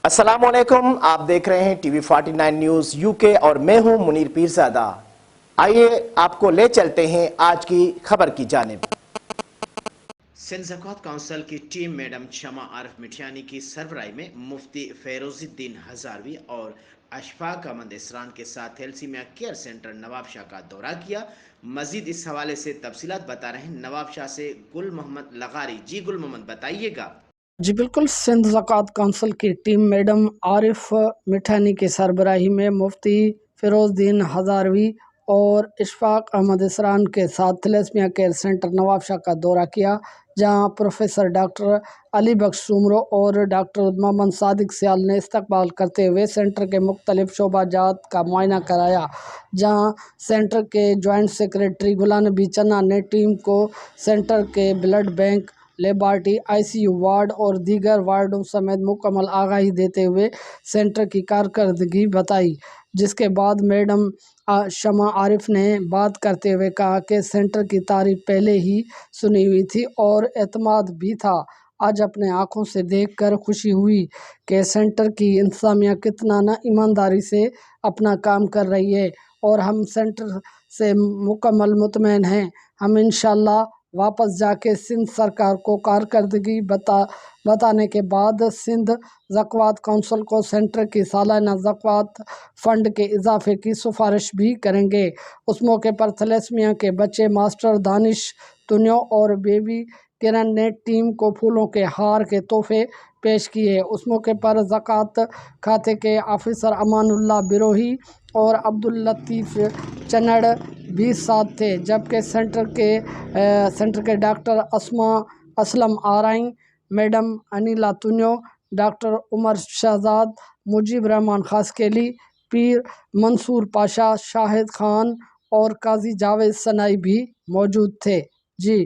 अस्सलामुअलैकुम, आप देख रहे हैं टीवी 49 न्यूज़ यूके और मैं हूं मुनीर पीरज़ादा। आइए आपको ले चलते हैं आज की खबर की जानिब। सिंध ज़कात काउंसिल की टीम मैडम शमा आरिफ मिठियानी की सरबराही में मुफ्ती फैरोज़ुद्दीन हज़ारवी और अशफाक अहमद इसरान के साथ thalassaemia care centre Nawab Shah का दौरा किया। मजीद इस हवाले से तफसीलात बता रहे हैं नवाब शाह से गुल मोहम्मद लगारी। जी गुल मोहम्मद, बताइएगा। जी बिल्कुल, सिंध ज़कात काउंसिल की टीम मैडम आरिफ मिठानी की सरबराही में मुफ्ती फ़िरोज़ुद्दीन हज़ारवी और इशफ़ाक़ अहमद इसरान के साथ thalassaemia care centre Nawab Shah का दौरा किया, जहां प्रोफेसर डॉक्टर अली बख्श सुमरो और डॉक्टर मोहम्मद सादिक सियाल ने इस्तकबाल करते हुए सेंटर के मुख्तलिफ शोबाजात का मुआयना कराया। जहां सेंटर के जॉइंट सेक्रेटरी गुलाम नबी चन्ना ने टीम को सेंटर के ब्लड बैंक, लेबार्टी, आईसीयू वार्ड और दीगर वार्डों समेत मुकम्मल आगाही देते हुए सेंटर की कारकर्दगी बताई। जिसके बाद मैडम शमा आरिफ ने बात करते हुए कहा कि सेंटर की तारीफ पहले ही सुनी हुई थी और एतमाद भी था। आज अपने आंखों से देखकर खुशी हुई कि सेंटर की इंतज़ामिया कितना ना ईमानदारी से अपना काम कर रही है और हम सेंटर से मुकम्मल मुतमईन हैं। हम इंशाअल्लाह वापस जाके सिंध सरकार को कारकर्दगी बताने के बाद सिंध ज़कात काउंसिल को सेंटर की सालाना ज़कात फ़ंड के इजाफे की सिफारिश भी करेंगे। उस मौके पर थैलेसीमिया के बच्चे मास्टर दानिश तुन्यो और बेबी किरण ने टीम को फूलों के हार के तोहफे पेश किए। उस मौके पर ज़कात खाते के ऑफिसर अमानुल्लाह बिरोही और अब्दुल लतीफ़ चन्नड़ भी साथ थे, जबकि सेंटर के doctor Aslam Arain, madam Anila Tunio, doctor Umar Shahzad, Mujib Rahman Khaskheli, Pir Mansoor Pasha, Shahid Khan और काजी जावेद सनाई भी मौजूद थे। जी।